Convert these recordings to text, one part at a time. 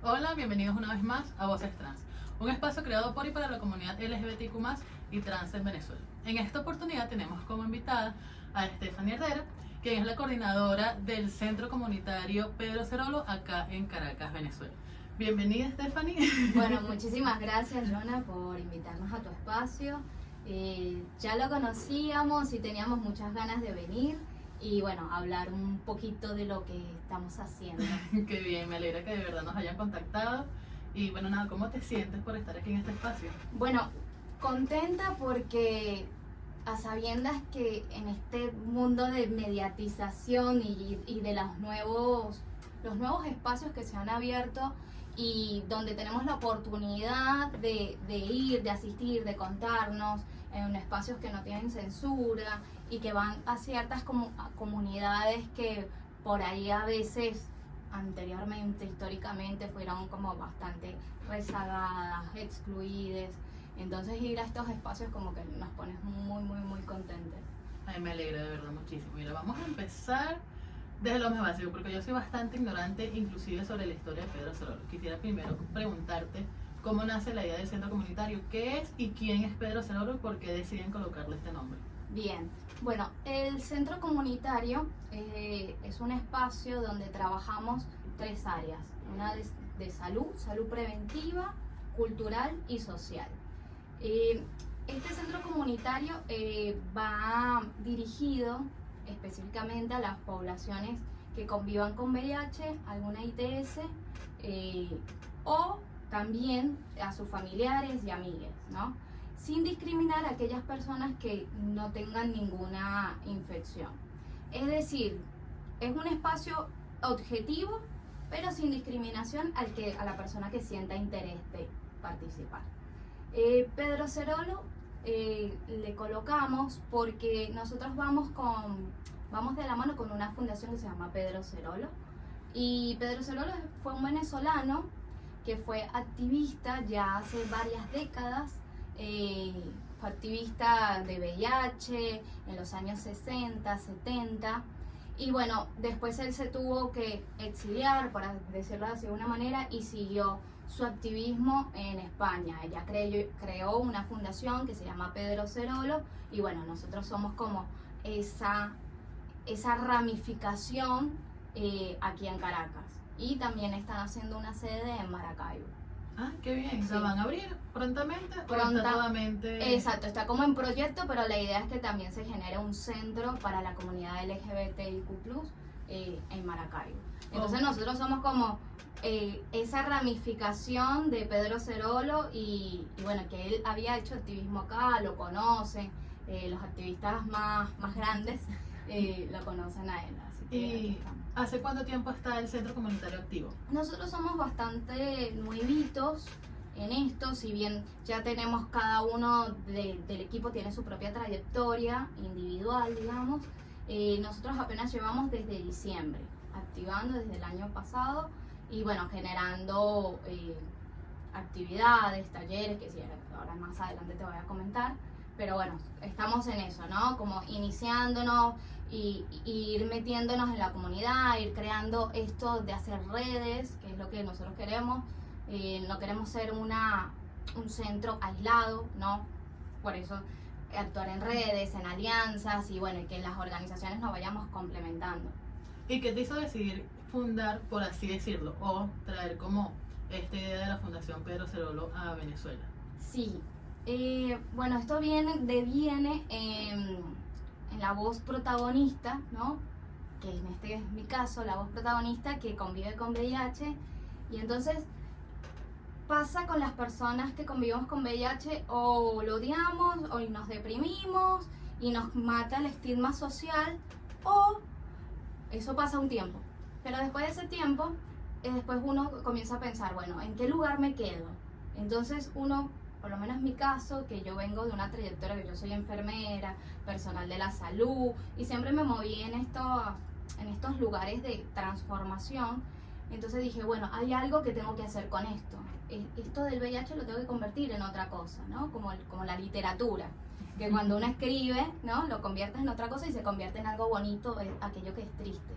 Hola, bienvenidos una vez más a Voces Trans, un espacio creado por y para la comunidad LGBTQ+, y trans en Venezuela. En esta oportunidad tenemos como invitada a Stephanie Herrera, quien es la coordinadora del Centro Comunitario Pedro Cerolo acá en Caracas, Venezuela. Bienvenida, Stephanie. Bueno, muchísimas gracias, Jonah, por invitarnos a tu espacio. Ya lo conocíamos y teníamos muchas ganas de venir y bueno, hablar un poquito de lo que estamos haciendo. Qué bien, me alegra que de verdad nos hayan contactado. Y bueno, nada, ¿cómo te sientes por estar aquí en este espacio? Bueno, contenta porque a sabiendas que en este mundo de mediatización y de los nuevos espacios que se han abierto y donde tenemos la oportunidad de ir, de asistir, de contarnos en espacios que no tienen censura y que van a ciertas comunidades que por ahí a veces anteriormente, históricamente, fueron como bastante rezagadas, excluidas. Entonces ir a estos espacios como que nos pones muy contentes. Ay, me alegra de verdad muchísimo. Mira, vamos a empezar desde lo más básico, porque yo soy bastante ignorante, inclusive sobre la historia de Pedro Cerolo. Quisiera primero preguntarte cómo nace la idea del centro comunitario, qué es y quién es Pedro Cerolo y por qué deciden colocarle este nombre. Bien, bueno, el centro comunitario es un espacio donde trabajamos tres áreas, una de salud preventiva, cultural y social. Este centro comunitario va dirigido específicamente a las poblaciones que convivan con VIH, alguna ITS, o también a sus familiares y amigues, ¿no? Sin discriminar a aquellas personas que no tengan ninguna infección. Es decir, es un espacio objetivo, pero sin discriminación a la persona que sienta interés de participar. Pedro Cerolo le colocamos porque nosotros vamos de la mano con una fundación que se llama Pedro Cerolo, y Pedro Cerolo fue un venezolano que fue activista ya hace varias décadas. Fue activista de VIH en los años 60, 70, y bueno, después él se tuvo que exiliar, para decirlo de alguna manera, y siguió su activismo en España. Ella creó una fundación que se llama Pedro Cerolo, y bueno, nosotros somos como esa ramificación aquí en Caracas, y también están haciendo una sede en Maracaibo. Ah, qué bien. Sí. ¿La van a abrir prontamente? Pronta, ¿O está totalmente...? Exacto, está como en proyecto, pero la idea es que también se genere un centro para la comunidad LGBTIQ+, en Maracaibo. Entonces nosotros somos como esa ramificación de Pedro Cerolo y bueno, que él había hecho activismo acá, lo conocen, los activistas más grandes lo conocen a él. Así que ¿Y hace cuánto tiempo está el centro comunitario activo? nosotros somos bastante nuevitos en esto, si bien ya tenemos cada uno del equipo tiene su propia trayectoria individual, digamos. Nosotros apenas llevamos desde diciembre, activando desde el año pasado y bueno, generando actividades, talleres, que sí, ahora más adelante te voy a comentar, pero bueno, estamos en eso, ¿no? Como iniciándonos y ir metiéndonos en la comunidad, ir creando esto de hacer redes, que es lo que nosotros queremos. No queremos ser un centro aislado, ¿no? Por eso actuar en redes, en alianzas y bueno, y que las organizaciones nos vayamos complementando. ¿Y qué te hizo decidir fundar, por así decirlo, o traer como esta idea de la Fundación Pedro Cerolo a Venezuela? Sí, bueno, esto deviene en la voz protagonista, ¿no? Que en este es mi caso, la voz protagonista que convive con VIH, y entonces pasa con las personas que convivimos con VIH, o lo odiamos, o nos deprimimos, y nos mata el estigma social, o eso pasa un tiempo. Pero después de ese tiempo, después uno comienza a pensar, bueno, ¿en qué lugar me quedo? Entonces uno, por lo menos en mi caso, que yo vengo de una trayectoria, que yo soy enfermera, personal de la salud, y siempre me moví en estos lugares de transformación. Entonces dije, bueno, hay algo que tengo que hacer con esto. Esto del VIH lo tengo que convertir en otra cosa, ¿no? Como la literatura, que cuando uno escribe, ¿no? Lo conviertes en otra cosa y se convierte en algo bonito, aquello que es triste.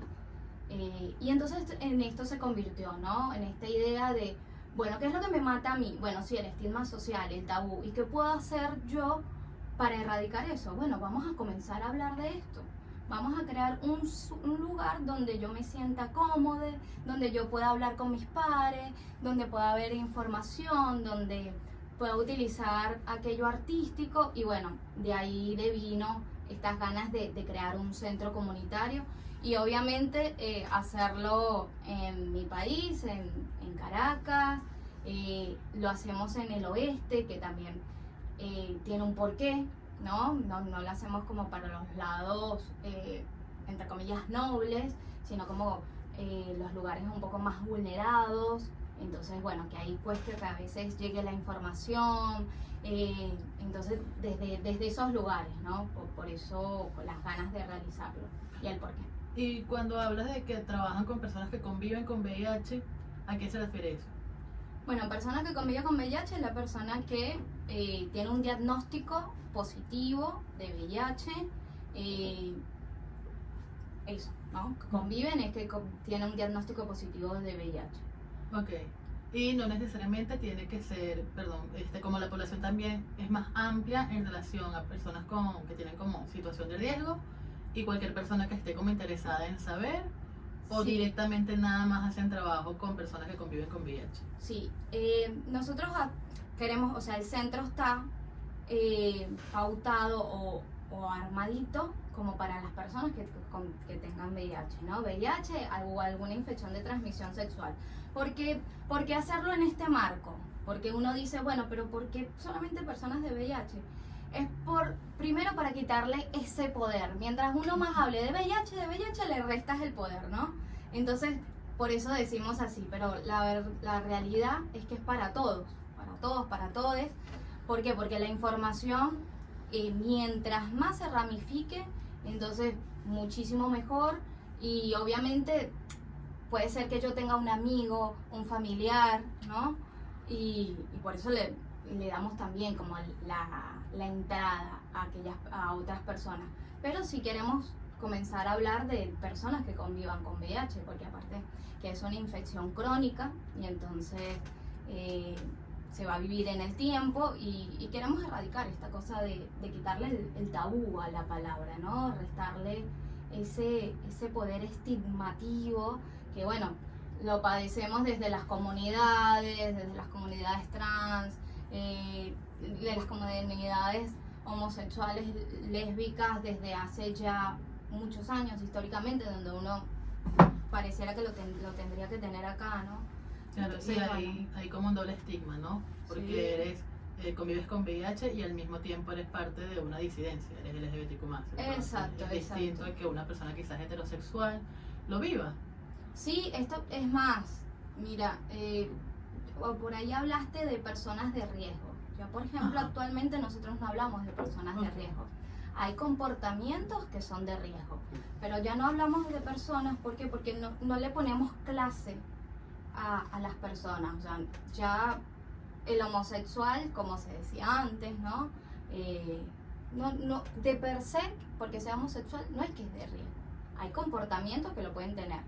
Y entonces en esto se convirtió, ¿no? En esta idea de, bueno, ¿qué es lo que me mata a mí? Bueno, sí, el estigma social, el tabú. ¿Y qué puedo hacer yo para erradicar eso? Bueno, vamos a comenzar a hablar de esto. Vamos a crear un lugar donde yo me sienta cómoda, donde yo pueda hablar con mis pares, donde pueda haber información, donde pueda utilizar aquello artístico. Y bueno, de ahí devino estas ganas de crear un centro comunitario y obviamente hacerlo en mi país, en Caracas. Lo hacemos en el oeste, que también tiene un porqué, ¿no? No lo hacemos como para los lados, entre comillas, nobles, sino como los lugares un poco más vulnerados. Entonces, bueno, que ahí cueste que a veces llegue la información. Entonces, desde esos lugares, ¿no? Por eso, con las ganas de realizarlo y el porqué. Y cuando hablas de que trabajan con personas que conviven con VIH, ¿a qué se refiere eso? Bueno, persona que convive con VIH es la persona que tiene un diagnóstico positivo de VIH. Eso, ¿no? Que conviven es que tiene un diagnóstico positivo de VIH. Ok. Y no necesariamente tiene que ser, perdón, como la población también es más amplia en relación a personas que tienen como situación de riesgo y cualquier persona que esté como interesada en saber, o Sí. directamente nada más hacen trabajo con personas que conviven con VIH. Sí, nosotros queremos, o sea, el centro está pautado o armadito como para las personas que tengan VIH, ¿no? VIH o alguna infección de transmisión sexual. ¿Por qué hacerlo en este marco? Porque uno dice, bueno, pero ¿por qué solamente personas de VIH? Es primero para quitarle ese poder. Mientras uno más hable de VIH le restas el poder, ¿no? Entonces, por eso decimos así, pero la realidad es que es para todos, para todos. ¿Por qué? Porque la información, mientras más se ramifique, entonces muchísimo mejor. Y obviamente puede ser que yo tenga un amigo, un familiar, ¿no? Y por eso le damos también como la entrada a otras personas. Pero si queremos comenzar a hablar de personas que convivan con VIH, porque aparte que es una infección crónica y entonces se va a vivir en el tiempo y queremos erradicar esta cosa de quitarle el tabú a la palabra, ¿no? Restarle ese poder estigmativo que, bueno, lo padecemos desde las comunidades trans, de las comunidades homosexuales, lésbicas, desde hace ya muchos años históricamente, donde uno pareciera que lo tendría que tener acá, ¿no? Claro, Entonces, sí, bueno, hay como un doble estigma, ¿no? Porque sí. convives con VIH y al mismo tiempo eres parte de una disidencia, eres LGBTQ+. Exacto, es distinto a que una persona quizás heterosexual lo viva. Sí, esto es más, mira, por ahí hablaste de personas de riesgo. Ya, por ejemplo, Ajá. actualmente nosotros no hablamos de personas de riesgo. Hay comportamientos que son de riesgo, pero ya no hablamos de personas, ¿por qué? Porque no le ponemos clase a las personas. O sea, ya el homosexual, como se decía antes, ¿no? No, de per se, porque sea homosexual, no es que es de riesgo. Hay comportamientos que lo pueden tener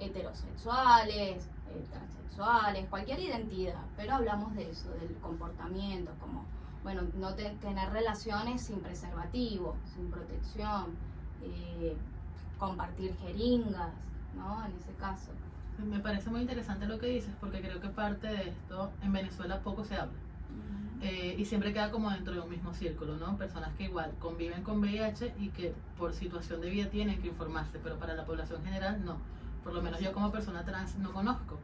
heterosexuales, transexuales, cualquier identidad, pero hablamos de eso, del comportamiento, como, bueno, no tener relaciones sin preservativo, sin protección, compartir jeringas, ¿no? En ese caso. Me parece muy interesante lo que dices porque creo que parte de esto en Venezuela poco se habla. Y siempre queda como dentro de un mismo círculo, ¿no? Personas que igual conviven con VIH y que por situación de vida tienen que informarse, pero para la población general no. Por lo menos yo como persona trans no conozco.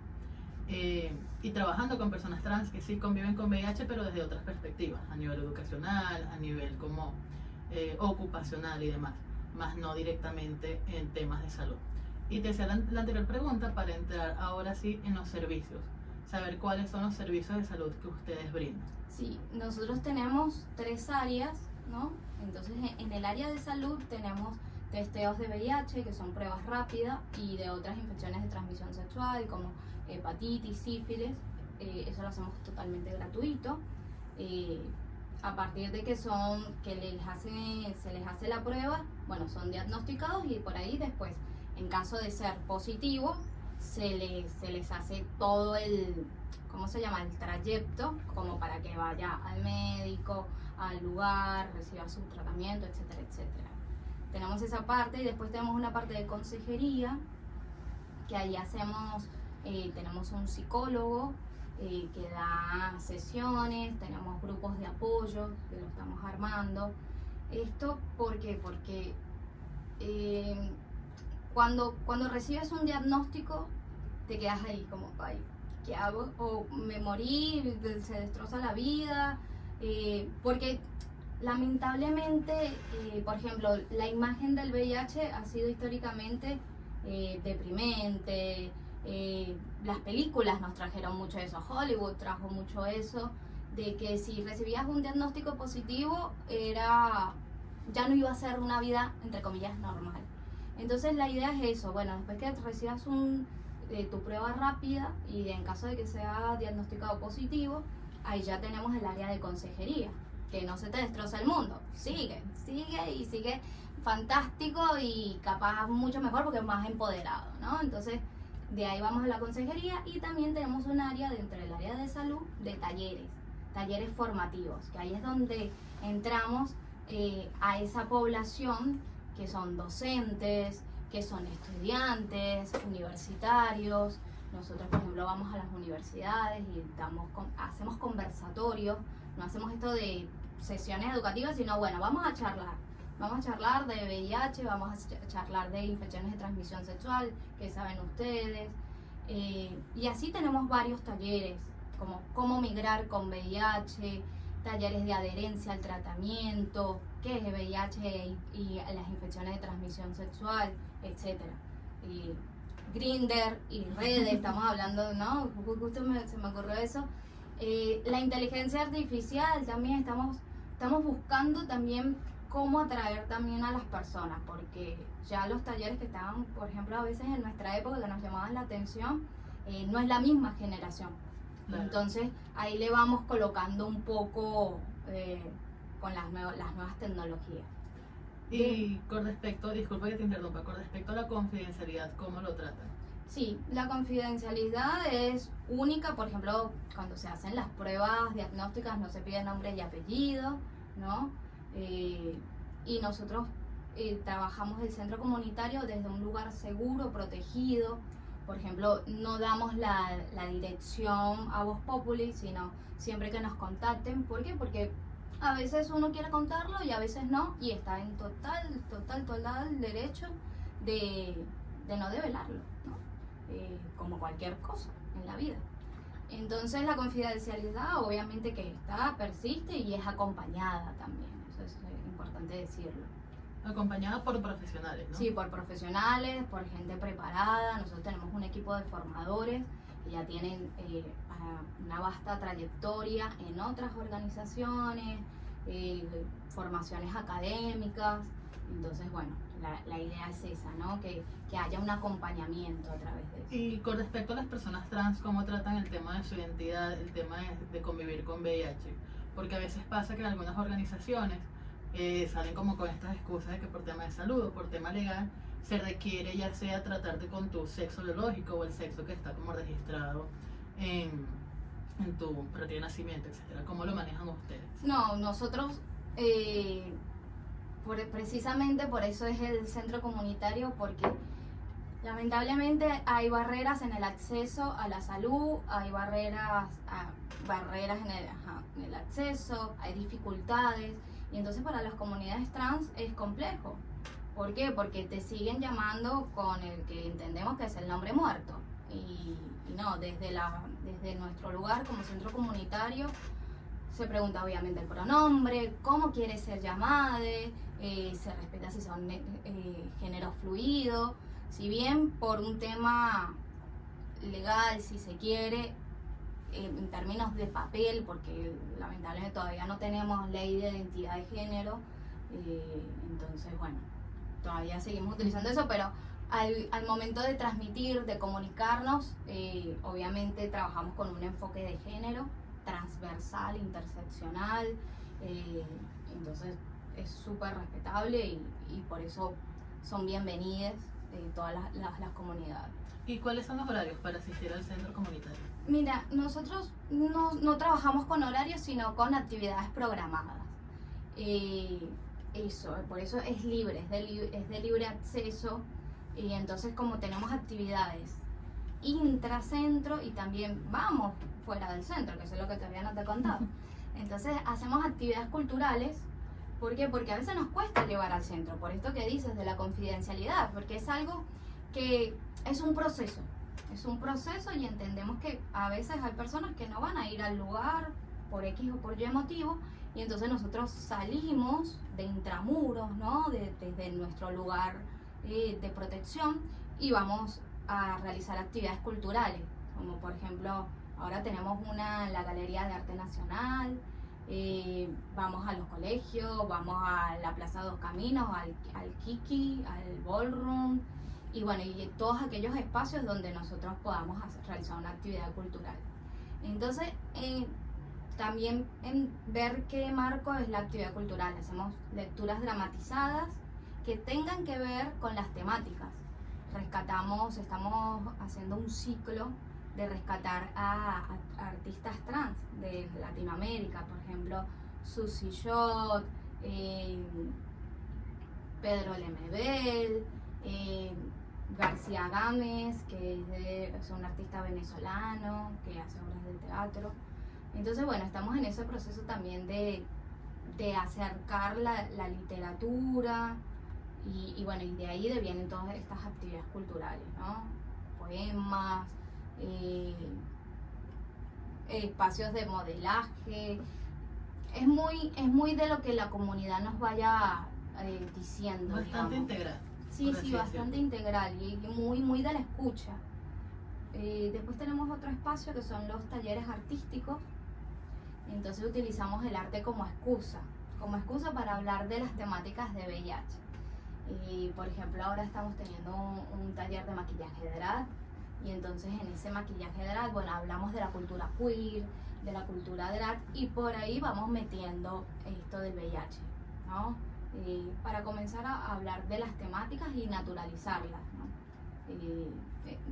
Y trabajando con personas trans que sí conviven con VIH, pero desde otras perspectivas, a nivel educacional, a nivel como ocupacional y demás, más no directamente en temas de salud. Y te hacía la anterior pregunta para entrar ahora sí en los servicios, saber cuáles son los servicios de salud que ustedes brindan. Sí, nosotros tenemos 3 áreas, ¿no? Entonces, en el área de salud tenemos testeos de VIH, que son pruebas rápidas, y de otras infecciones de transmisión sexual, como hepatitis, sífilis. Eso lo hacemos totalmente gratuito. A partir de que se les hace la prueba, bueno, son diagnosticados y por ahí después En caso de ser positivo, se les hace todo el, ¿cómo se llama? El trayecto, como para que vaya al médico, al lugar, reciba su tratamiento, etcétera, etcétera. Tenemos esa parte y después tenemos una parte de consejería, que ahí hacemos, tenemos un psicólogo que da sesiones, tenemos grupos de apoyo que lo estamos armando. Esto porque cuando recibes un diagnóstico te quedas ahí como, ay, ¿qué hago? O me morí, se destroza la vida, porque lamentablemente, por ejemplo, la imagen del VIH ha sido históricamente deprimente. Las películas nos trajeron mucho eso, Hollywood trajo mucho eso, de que si recibías un diagnóstico positivo ya no iba a ser una vida, entre comillas, normal. Entonces la idea es eso, bueno, después que recibas tu prueba rápida y en caso de que sea diagnosticado positivo, ahí ya tenemos el área de consejería, que no se te destroza el mundo, sigue y sigue fantástico y capaz mucho mejor porque es más empoderado, ¿no? Entonces de ahí vamos a la consejería y también tenemos un área dentro del área de salud de talleres formativos, que ahí es donde entramos a esa población que son docentes, que son estudiantes, universitarios. Nosotros, por ejemplo, vamos a las universidades y hacemos conversatorios, no hacemos esto de sesiones educativas, sino bueno, vamos a charlar de VIH, vamos a charlar de infecciones de transmisión sexual, que saben ustedes, y así tenemos varios talleres, como cómo migrar con VIH, talleres de adherencia al tratamiento, qué es el VIH y las infecciones de transmisión sexual, etcétera. Grindr y redes, estamos hablando, ¿no? Justo se me ocurrió eso. La inteligencia artificial también, estamos buscando también cómo atraer también a las personas, porque ya los talleres que estaban, por ejemplo, a veces en nuestra época que nos llamaban la atención, no es la misma generación. Claro. Entonces ahí le vamos colocando un poco con las nuevas tecnologías. Y con respecto, disculpa que te interrumpa, con respecto a la confidencialidad, ¿cómo lo tratan? Sí, la confidencialidad es única, por ejemplo, cuando se hacen las pruebas diagnósticas no se pide nombre y apellido, ¿no? Y nosotros trabajamos el centro comunitario desde un lugar seguro, protegido. Por ejemplo, no damos la dirección a Voz Populi, sino siempre que nos contacten. ¿Por qué? Porque a veces uno quiere contarlo y a veces no, y está en total derecho de no develarlo, ¿no? Como cualquier cosa en la vida. Entonces la confidencialidad obviamente que persiste y es acompañada también, eso es importante decirlo. Acompañada por profesionales, ¿no? Sí, por profesionales, por gente preparada. Nosotros tenemos un equipo de formadores que ya tienen una vasta trayectoria en otras organizaciones, formaciones académicas. Entonces, bueno, la idea es esa, ¿no? Que haya un acompañamiento a través de eso. Y con respecto a las personas trans, ¿cómo tratan el tema de su identidad, el tema de convivir con VIH? Porque a veces pasa que en algunas organizaciones salen como con estas excusas de que por tema de salud o por tema legal se requiere ya sea tratarte con tu sexo biológico o el sexo que está como registrado en tu partida de nacimiento, etcétera. ¿Cómo lo manejan ustedes? No, nosotros precisamente por eso es el centro comunitario, porque lamentablemente hay barreras en el acceso a la salud, hay barreras en el acceso, hay dificultades, y entonces para las comunidades trans es complejo. ¿Por qué? Porque te siguen llamando con el que entendemos que es el nombre muerto, y no, desde nuestro lugar como centro comunitario se pregunta obviamente el pronombre, cómo quiere ser llamada, se respeta si son género fluido. Si bien por un tema legal, si se quiere, en términos de papel, porque lamentablemente todavía no tenemos ley de identidad de género, entonces bueno, todavía seguimos utilizando eso, pero al momento de transmitir, de comunicarnos, obviamente trabajamos con un enfoque de género transversal, interseccional, entonces es súper respetable y por eso son bienvenidas todas las comunidades. ¿Y cuáles son los horarios para asistir al centro comunitario? Mira, nosotros no trabajamos con horarios, sino con actividades programadas. Por eso es libre, es de libre acceso. Y entonces, como tenemos actividades intracentro y también vamos fuera del centro, que eso es lo que todavía no te he contado. Entonces, hacemos actividades culturales. ¿Por qué? Porque a veces nos cuesta llevar al centro, por esto que dices de la confidencialidad, porque es algo que es un proceso y entendemos que a veces hay personas que no van a ir al lugar por X o por Y motivo, y entonces nosotros salimos de intramuros, ¿no? Desde nuestro lugar de protección, y vamos a realizar actividades culturales, como por ejemplo, ahora tenemos una en la Galería de Arte Nacional. Vamos a los colegios, vamos a la Plaza Dos Caminos, al Kiki, al Ballroom, y bueno, y todos aquellos espacios donde nosotros podamos realizar una actividad cultural. Entonces, también en ver qué marco es la actividad cultural. Hacemos lecturas dramatizadas que tengan que ver con las temáticas. Estamos haciendo un ciclo de rescatar a artistas trans de Latinoamérica, por ejemplo, Susie Shot, Pedro Lemebel, García Gámez, que es un artista venezolano que hace obras de teatro. Entonces, bueno, estamos en ese proceso también de acercar la literatura y bueno, y de ahí vienen todas estas actividades culturales, ¿no? Poemas, espacios de modelaje. Es muy de lo que la comunidad nos vaya diciendo. Bastante digamos. integral. Sí, bastante integral y muy de la escucha. Después tenemos otro espacio que son los talleres artísticos. Entonces utilizamos el arte como excusa para hablar de las temáticas de VIH. Por ejemplo, ahora estamos teniendo un taller de maquillaje de drag, y entonces en ese maquillaje de drag, bueno, hablamos de la cultura queer, de la cultura drag, y por ahí vamos metiendo esto del VIH, ¿no? Para comenzar a hablar de las temáticas y naturalizarlas, ¿no?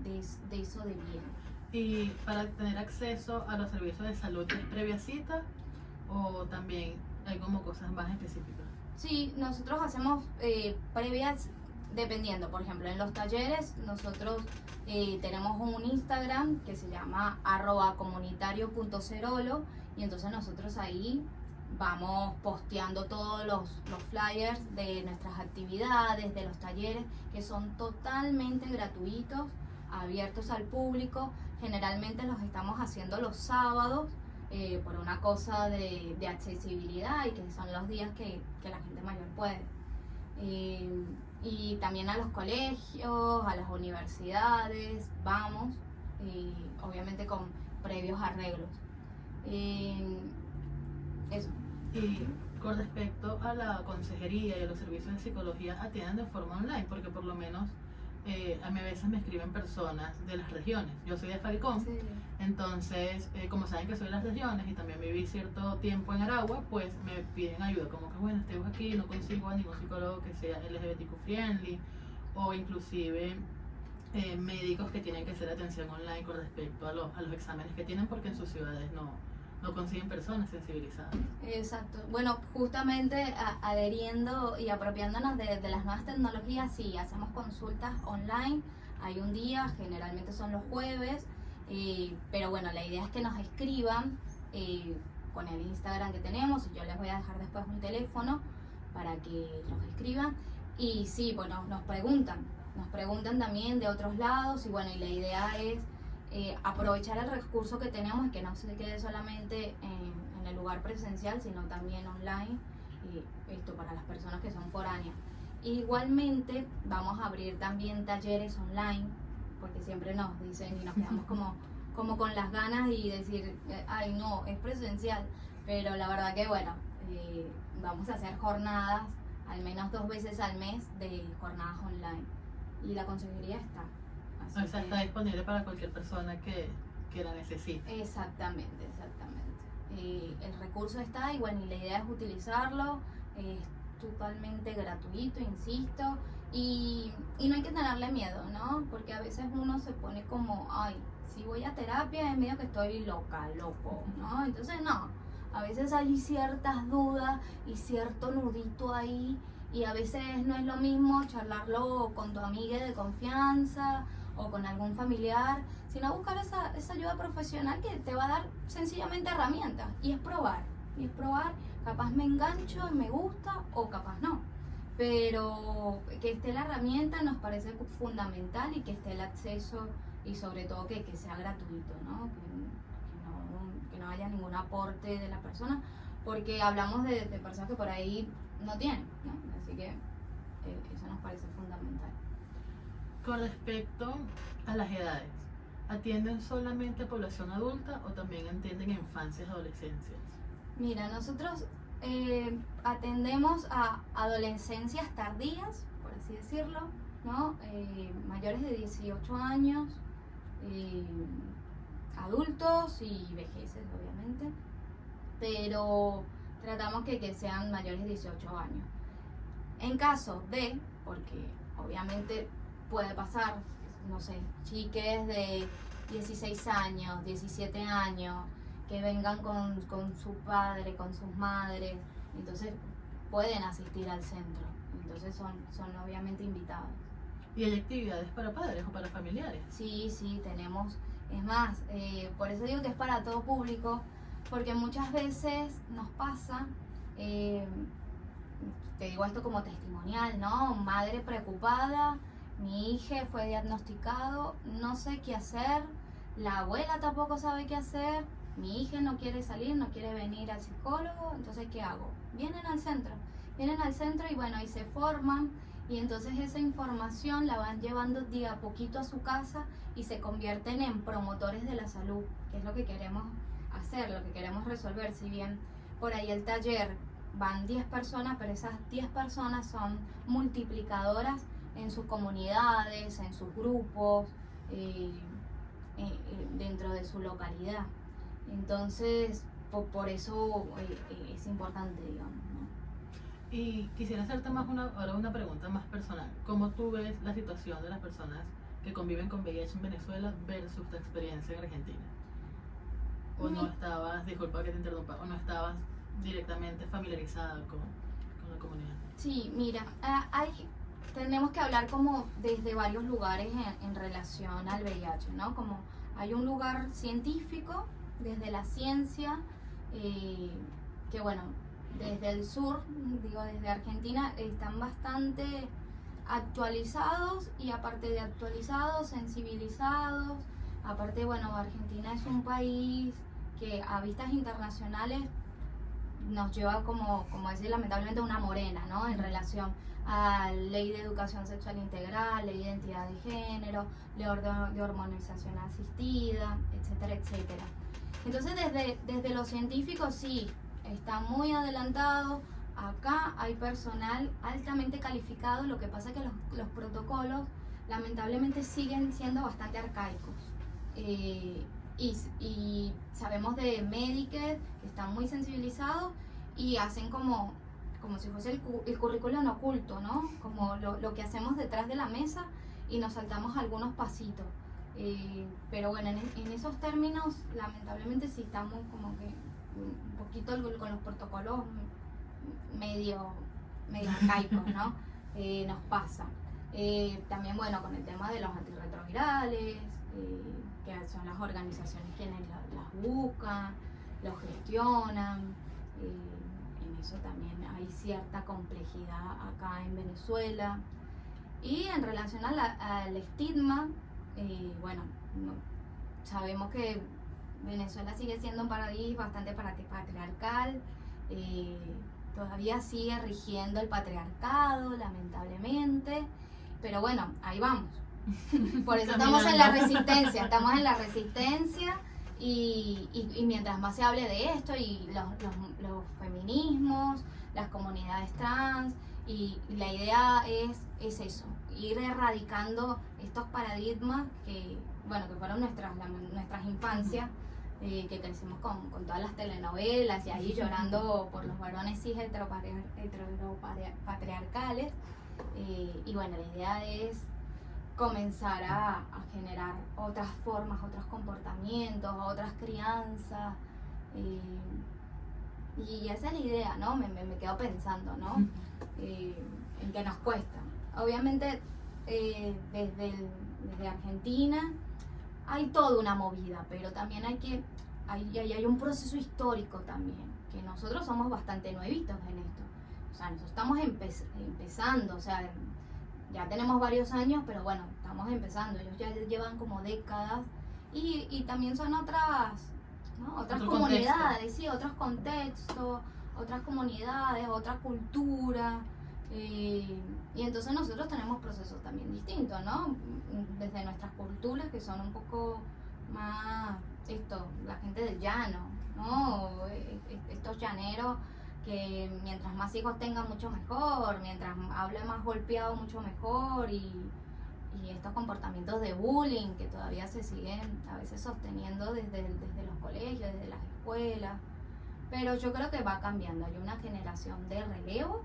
De eso de bien. ¿Y para tener acceso a los servicios de salud es previa cita o también hay como cosas más específicas? Sí, nosotros hacemos previas dependiendo. Por ejemplo, en los talleres nosotros tenemos un Instagram que se llama @comunitario.cerolo, y entonces nosotros ahí vamos posteando todos los flyers de nuestras actividades, de los talleres, que son totalmente gratuitos, abiertos al público. Generalmente los estamos haciendo los sábados, por una cosa de accesibilidad, y que son los días que la gente mayor puede. Y también a los colegios, a las universidades, vamos, obviamente con previos arreglos. Eso. Y con respecto a la consejería y a los servicios de psicología, atienden de forma online, porque por lo menos a mí a veces me escriben personas de las regiones. Yo soy de Falcón, Sí. entonces como saben que soy de las regiones y también viví cierto tiempo en Aragua, pues me piden ayuda, como que bueno, estoy aquí, no consigo a ningún psicólogo que sea LGBTQ friendly, o inclusive médicos que tienen que hacer atención online con respecto a los exámenes que tienen, porque en sus ciudades no consiguen personas sensibilizadas. Exacto. Bueno, justamente adheriendo y apropiándonos de las nuevas tecnologías, sí, hacemos consultas online. Hay un día, generalmente son los jueves, pero bueno, la idea es que nos escriban con el Instagram que tenemos, y yo les voy a dejar después un teléfono para que nos escriban. Y sí, bueno, nos preguntan también de otros lados, y bueno, y la idea es aprovechar el recurso que tenemos y que no se quede solamente en el lugar presencial, sino también online, y esto para las personas que son foráneas. Igualmente vamos a abrir también talleres online, porque siempre nos dicen y nos quedamos como con las ganas y decir, ay no, es presencial, pero la verdad que bueno, vamos a hacer jornadas al menos 2 veces al mes de jornadas online, y la consejería está. O sea, está disponible para cualquier persona que la necesite. Exactamente. El recurso está, y bueno, y la idea es utilizarlo. Es totalmente gratuito, insisto, Y no hay que tenerle miedo, ¿no? Porque a veces uno se pone como, ay, si voy a terapia es medio que estoy loca, loco, ¿no? Entonces no, a veces hay ciertas dudas y cierto nudito ahí, y a veces no es lo mismo charlarlo con tu amiga de confianza o con algún familiar, sino buscar esa ayuda profesional que te va a dar sencillamente herramientas, y es probar, capaz me engancho y me gusta o capaz no. Pero que esté la herramienta nos parece fundamental, y que esté el acceso, y sobre todo que sea gratuito, ¿no? Que no haya ningún aporte de la persona, porque hablamos de personas que por ahí no tienen, ¿no? Así que eso nos parece fundamental. Con respecto a las edades, ¿atienden solamente a población adulta o también atienden infancias y adolescencias? Mira, nosotros atendemos a adolescencias tardías, por así decirlo, ¿no? Mayores de 18 años, adultos y vejeces, obviamente, pero tratamos que sean mayores de 18 años. En caso de, porque obviamente puede pasar, no sé, chiques de 16 años, 17 años, que vengan con su padre, con sus madres, entonces pueden asistir al centro, entonces son obviamente invitados. ¿Y hay actividades para padres o para familiares? Sí, tenemos, es más, por eso digo que es para todo público, porque muchas veces nos pasa, te digo esto como testimonial, ¿no? Madre preocupada, mi hija fue diagnosticado, no sé qué hacer, la abuela tampoco sabe qué hacer, mi hija no quiere salir, no quiere venir al psicólogo, entonces ¿qué hago? Vienen al centro y bueno, y se forman, y entonces esa información la van llevando día a poquito a su casa y se convierten en promotores de la salud, que es lo que queremos hacer, lo que queremos resolver. Si bien por ahí el taller van 10 personas, pero esas 10 personas son multiplicadoras en sus comunidades, en sus grupos, dentro de su localidad. Entonces, por eso es importante, digamos, ¿no? Y quisiera hacerte ahora una pregunta más personal. ¿Cómo tú ves la situación de las personas que conviven con VIH en Venezuela versus tu experiencia en Argentina? ¿O no estabas, disculpa que te interrumpa, o no estabas directamente familiarizada con la comunidad? Sí, mira, tenemos que hablar como desde varios lugares en relación al VIH, ¿no? Como hay un lugar científico, desde la ciencia, que bueno, desde el sur, digo desde Argentina, están bastante actualizados, y aparte de actualizados, sensibilizados. Aparte, bueno, Argentina es un país que a vistas internacionales nos lleva como decir lamentablemente una morena, ¿no? En relación a ley de educación sexual integral, ley de identidad de género, ley de hormonización asistida, etcétera, etcétera. Entonces desde los científicos sí, está muy adelantado. Acá hay personal altamente calificado, lo que pasa es que los protocolos lamentablemente siguen siendo bastante arcaicos. Y sabemos de médicos que están muy sensibilizados y hacen como si fuese el currículum oculto, ¿no? Como lo que hacemos detrás de la mesa, y nos saltamos algunos pasitos. Pero bueno, en esos términos, lamentablemente sí estamos como que un poquito con los protocolos medio arcaicos, ¿no? Nos pasa. También, bueno, con el tema de los antirretrovirales, que son las organizaciones quienes las buscan, los gestionan. En eso también hay cierta complejidad acá en Venezuela. Y en relación al estigma, bueno, sabemos que Venezuela sigue siendo un país bastante patriarcal, todavía sigue rigiendo el patriarcado, lamentablemente, pero bueno, ahí vamos. Por eso estamos en la resistencia, y mientras más se hable de esto, y los feminismos, las comunidades trans, y la idea es eso, ir erradicando estos paradigmas que fueron nuestras infancias, que crecimos con todas las telenovelas y ahí llorando por los varones cis heteropatriarcales, Y bueno, la idea es comenzar a generar otras formas, otros comportamientos, otras crianzas. Y esa es la idea, ¿no? Me quedo pensando, ¿no? En que nos cuesta. Obviamente, desde Argentina hay toda una movida, pero también hay un proceso histórico también, que nosotros somos bastante nuevitos en esto. O sea, nosotros estamos empezando, o sea, ya tenemos varios años, pero bueno, estamos empezando. Ellos ya llevan como décadas y también son otras, ¿no? Otras Otro comunidades, contexto. sí, otros contextos, otras comunidades, otra cultura. Y entonces nosotros tenemos procesos también distintos, ¿no? Desde nuestras culturas que son un poco más, la gente del llano, ¿no? Estos llaneros que mientras más hijos tengan mucho mejor, mientras hable más golpeado mucho mejor y estos comportamientos de bullying que todavía se siguen a veces sosteniendo desde los colegios, desde las escuelas. Pero yo creo que va cambiando, hay una generación de relevo,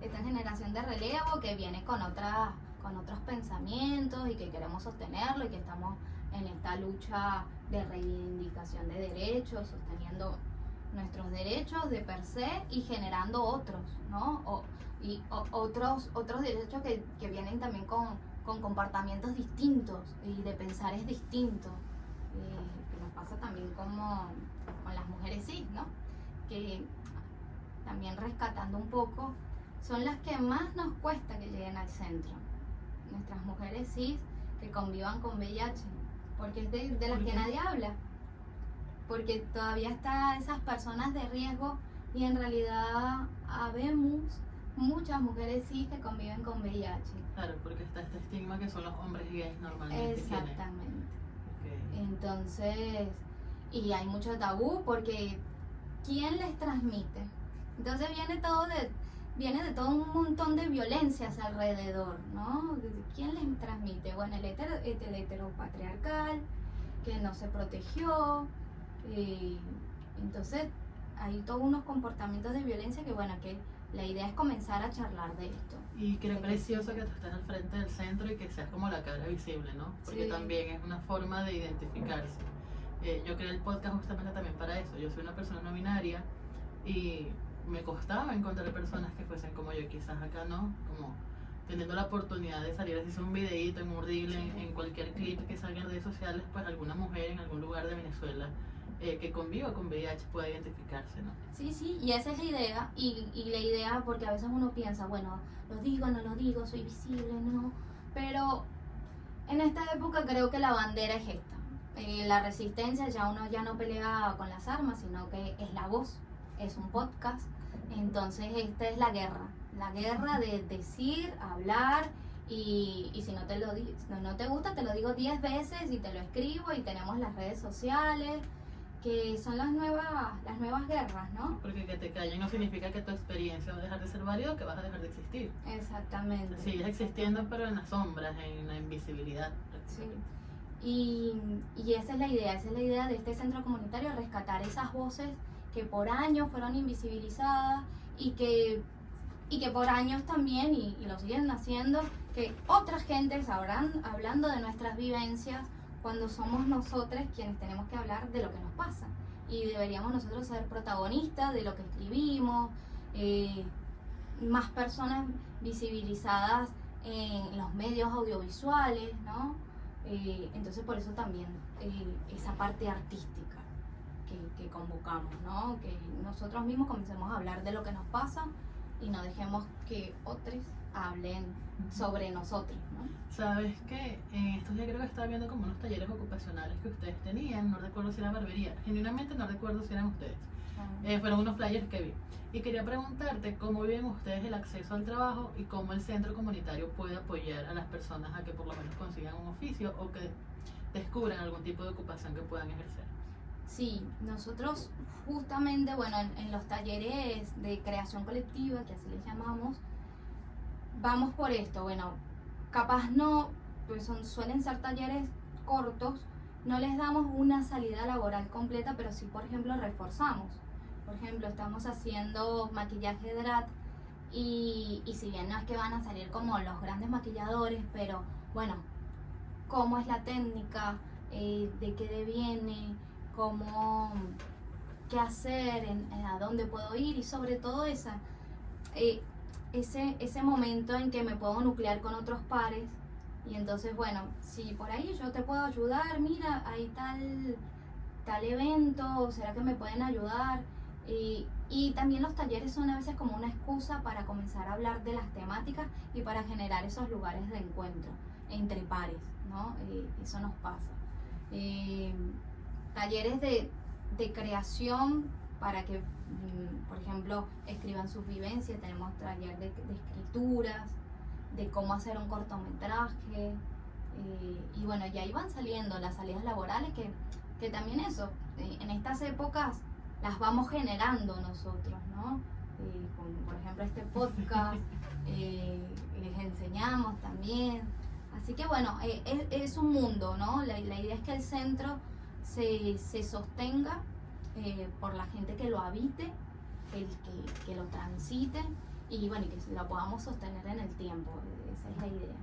esta generación de relevo que viene con otros pensamientos y que queremos sostenerlo y que estamos en esta lucha de reivindicación de derechos, sosteniendo nuestros derechos de per se y generando otros, ¿no? Otros derechos que vienen también con comportamientos distintos y de pensares distintos, que nos pasa también como con las mujeres cis, ¿no? Que también rescatando un poco, son las que más nos cuesta que lleguen al centro. Nuestras mujeres cis que convivan con VIH, porque es de las que nadie habla. Porque todavía están esas personas de riesgo y en realidad habemos muchas mujeres cis que conviven con VIH. Claro, porque está este estigma que son los hombres gays normalmente. Exactamente. Okay. Entonces, y hay mucho tabú porque ¿quién les transmite? Entonces viene de todo un montón de violencias alrededor, ¿no? ¿Quién les transmite? Bueno, el heteropatriarcal, que no se protegió. Entonces hay todos unos comportamientos de violencia que bueno, que la idea es comenzar a charlar de esto. Y qué precioso que tú estés al frente del centro y que seas como la cara visible, ¿no? Porque Sí. también es una forma de identificarse. Yo creé el podcast justamente también para eso. Yo soy una persona no binaria y me costaba encontrar personas que fuesen como yo, quizás acá no, como teniendo la oportunidad de salir así un videíto en un reel, en cualquier clip que salga en redes sociales, pues alguna mujer en algún lugar de Venezuela que conviva con VIH pueda identificarse, ¿no? Sí, y esa es la idea, y la idea, porque a veces uno piensa, bueno, lo digo, no lo digo, soy visible, no, pero en esta época creo que la bandera es esta. La resistencia, ya uno ya no pelea con las armas, sino que es la voz, es un podcast, entonces esta es la guerra de decir, hablar, y si no te gusta, te lo digo 10 veces y te lo escribo, y tenemos las redes sociales, que son las nuevas guerras, ¿no? Porque que te callen no significa que tu experiencia va a dejar de ser válida o que vas a dejar de existir. Exactamente. Sigues existiendo, pero en las sombras, en la invisibilidad. Sí. Y esa es la idea de este centro comunitario, rescatar esas voces que por años fueron invisibilizadas y que por años también, y lo siguen haciendo, que otras gentes sabrán hablando de nuestras vivencias cuando somos nosotros quienes tenemos que hablar de lo que nos pasa. Y deberíamos nosotros ser protagonistas de lo que escribimos, más personas visibilizadas en los medios audiovisuales, ¿no? Entonces por eso también esa parte artística que convocamos, ¿no? Que nosotros mismos comencemos a hablar de lo que nos pasa y no dejemos que otros hablen sobre nosotros, ¿no? Sabes que en estos días creo que estaba viendo como unos talleres ocupacionales que ustedes tenían, no recuerdo si era barbería, genuinamente no recuerdo si eran ustedes. Fueron unos flyers que vi. Y quería preguntarte cómo viven ustedes el acceso al trabajo y cómo el centro comunitario puede apoyar a las personas a que por lo menos consigan un oficio o que descubran algún tipo de ocupación que puedan ejercer. Sí, nosotros justamente, bueno, en los talleres de creación colectiva, que así les llamamos, vamos por esto. Bueno, capaz no, pues suelen ser talleres cortos, no les damos una salida laboral completa, pero sí, por ejemplo, reforzamos. Por ejemplo, estamos haciendo maquillaje drag y si bien no es que van a salir como los grandes maquilladores, pero bueno, cómo es la técnica, de qué deviene, cómo, qué hacer, a dónde puedo ir y sobre todo ese momento en que me puedo nuclear con otros pares y entonces bueno, si por ahí yo te puedo ayudar, mira, hay tal evento, ¿será que me pueden ayudar? Y también los talleres son a veces como una excusa para comenzar a hablar de las temáticas y para generar esos lugares de encuentro entre pares, ¿no? Eso nos pasa. Talleres de creación para que, por ejemplo, escriban sus vivencias. Tenemos taller de escrituras, de cómo hacer un cortometraje. Y bueno, ya iban saliendo las salidas laborales que también eso, en estas épocas las vamos generando nosotros, ¿no? Con, por ejemplo, este podcast, les enseñamos también. Así que bueno, es un mundo, ¿no? La idea es que el centro se sostenga por la gente que lo habite, que lo transite y bueno, y que lo podamos sostener en el tiempo. Esa es la idea.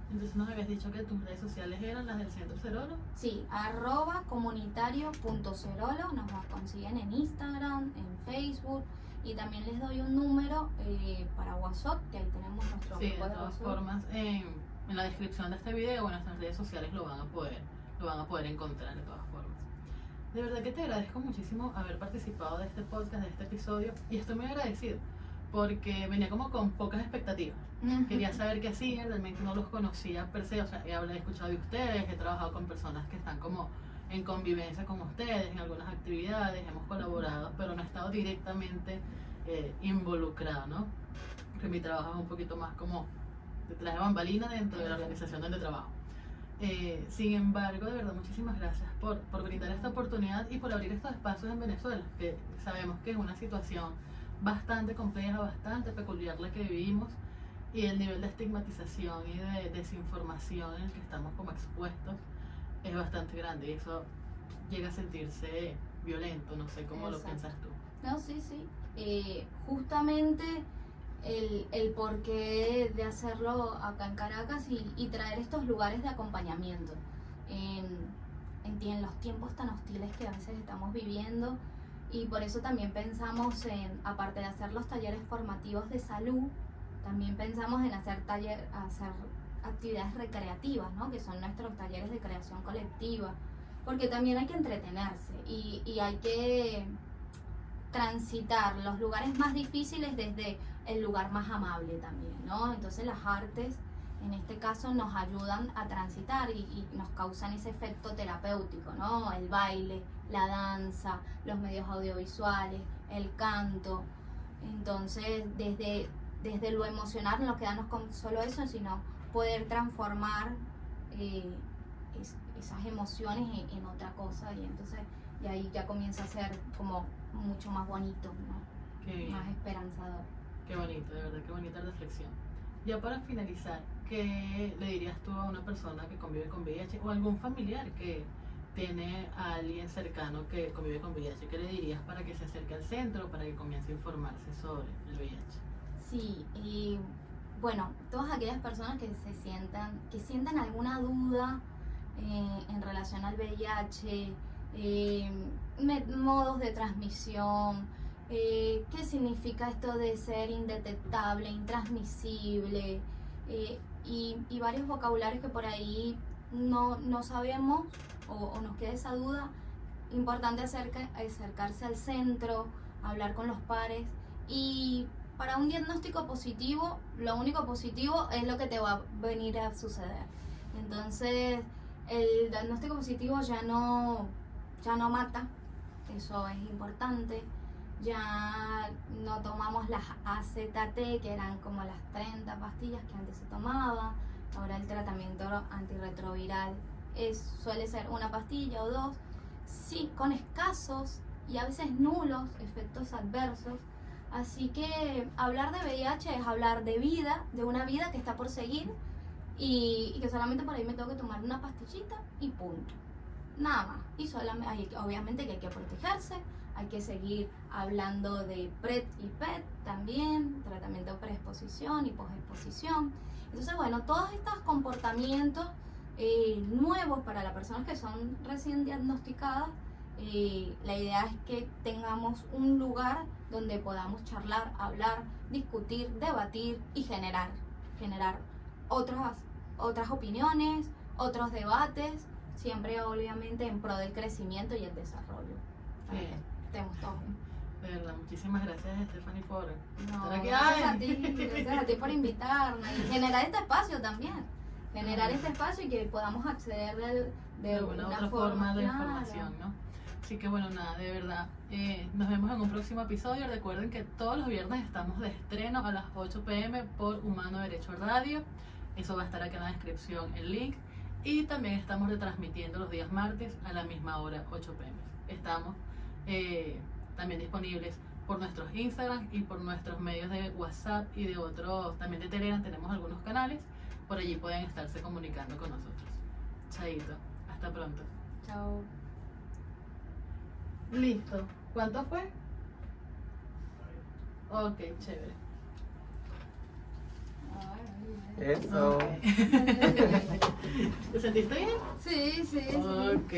Entonces nos habías dicho que tus redes sociales eran las del Centro Cerolo. Sí, @comunitario.cerolo, nos consiguen en Instagram, en Facebook y también les doy un número para WhatsApp, que ahí tenemos nuestro Sí, grupo de de todas WhatsApp. formas, en la descripción de este video o en nuestras redes sociales lo van a poder encontrar de todas formas. De verdad que te agradezco muchísimo haber participado de este podcast, de este episodio, y estoy muy agradecido porque venía como con pocas expectativas. Quería saber qué hacían, realmente no los conocía per se, o sea, he escuchado de ustedes, he trabajado con personas que están como en convivencia con ustedes, en algunas actividades, hemos colaborado, pero no he estado directamente involucrado, ¿no? Porque mi trabajo es un poquito más como detrás de bambalina dentro de la organización donde trabajo. Sin embargo, de verdad, muchísimas gracias por brindar esta oportunidad y por abrir estos espacios en Venezuela, que sabemos que es una situación bastante compleja, bastante peculiar la que vivimos, y el nivel de estigmatización y de desinformación en el que estamos como expuestos es bastante grande y eso llega a sentirse violento, no sé cómo lo piensas tú. No, sí. Justamente el porqué de hacerlo acá en Caracas y traer estos lugares de acompañamiento en los tiempos tan hostiles que a veces estamos viviendo, y por eso también pensamos aparte de hacer los talleres formativos de salud, también pensamos en hacer actividades recreativas, ¿no? Que son nuestros talleres de creación colectiva, porque también hay que entretenerse y hay que transitar los lugares más difíciles desde el lugar más amable también, ¿no? Entonces las artes en este caso nos ayudan a transitar y nos causan ese efecto terapéutico, ¿no? El baile, la danza, los medios audiovisuales, el canto. Entonces desde lo emocional no quedarnos con solo eso, sino poder transformar esas emociones en otra cosa, y entonces y ahí ya comienza a ser como mucho más bonito, ¿no? Qué bien. Más esperanzador. Qué bonito, de verdad, qué bonita reflexión. Ya para finalizar, ¿qué le dirías tú a una persona que convive con VIH o algún familiar que tiene a alguien cercano que convive con VIH? ¿Qué le dirías para que se acerque al centro, para que comience a informarse sobre el VIH? Sí, y bueno, todas aquellas personas que sientan alguna duda en relación al VIH, modos de transmisión, qué significa esto de ser indetectable, intransmisible, y varios vocabularios que por ahí no sabemos o nos queda esa duda. Importante acercarse al centro, hablar con los pares, y para un diagnóstico positivo, lo único positivo es lo que te va a venir a suceder. Entonces, el diagnóstico positivo ya no mata, eso es importante. Ya no tomamos las AZT, que eran como las 30 pastillas que antes se tomaban. Ahora el tratamiento antirretroviral suele ser una pastilla o dos, sí, con escasos y a veces nulos efectos adversos. Así que hablar de VIH es hablar de vida, de una vida que está por seguir, y que solamente por ahí me tengo que tomar una pastillita y punto. nada más. Y solamente, obviamente que hay que protegerse, hay que seguir hablando de PrEP y PET también, tratamiento preexposición y posexposición. Entonces, bueno, todos estos comportamientos nuevos para las personas que son recién diagnosticadas, la idea es que tengamos un lugar donde podamos charlar, hablar, discutir, debatir y generar otras opiniones, otros debates, siempre obviamente en pro del crecimiento y el desarrollo. Para que estemos todos. De verdad, muchísimas gracias, Stephanie, por No, estar aquí. gracias a ti por invitarme y generar este espacio también. Generar este espacio y que podamos acceder de alguna una otra forma de clara. información, ¿no? Así que bueno, nada, de verdad, nos vemos en un próximo episodio. Recuerden que todos los viernes estamos de estreno a las 8 p.m. por Humano Derecho Radio. Eso va a estar aquí en la descripción, el link. Y también estamos retransmitiendo los días martes a la misma hora, 8 p.m. Estamos también disponibles por nuestros Instagram y por nuestros medios de WhatsApp y de otros, también de Telegram tenemos algunos canales. Por allí pueden estarse comunicando con nosotros. Chaito, hasta pronto. Chao. Listo. ¿Cuánto fue? Ok, chévere. Eso. Ok. ¿Te sentiste bien? Sí. Ok.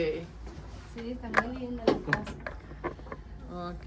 Sí, está muy linda la casa. Ok.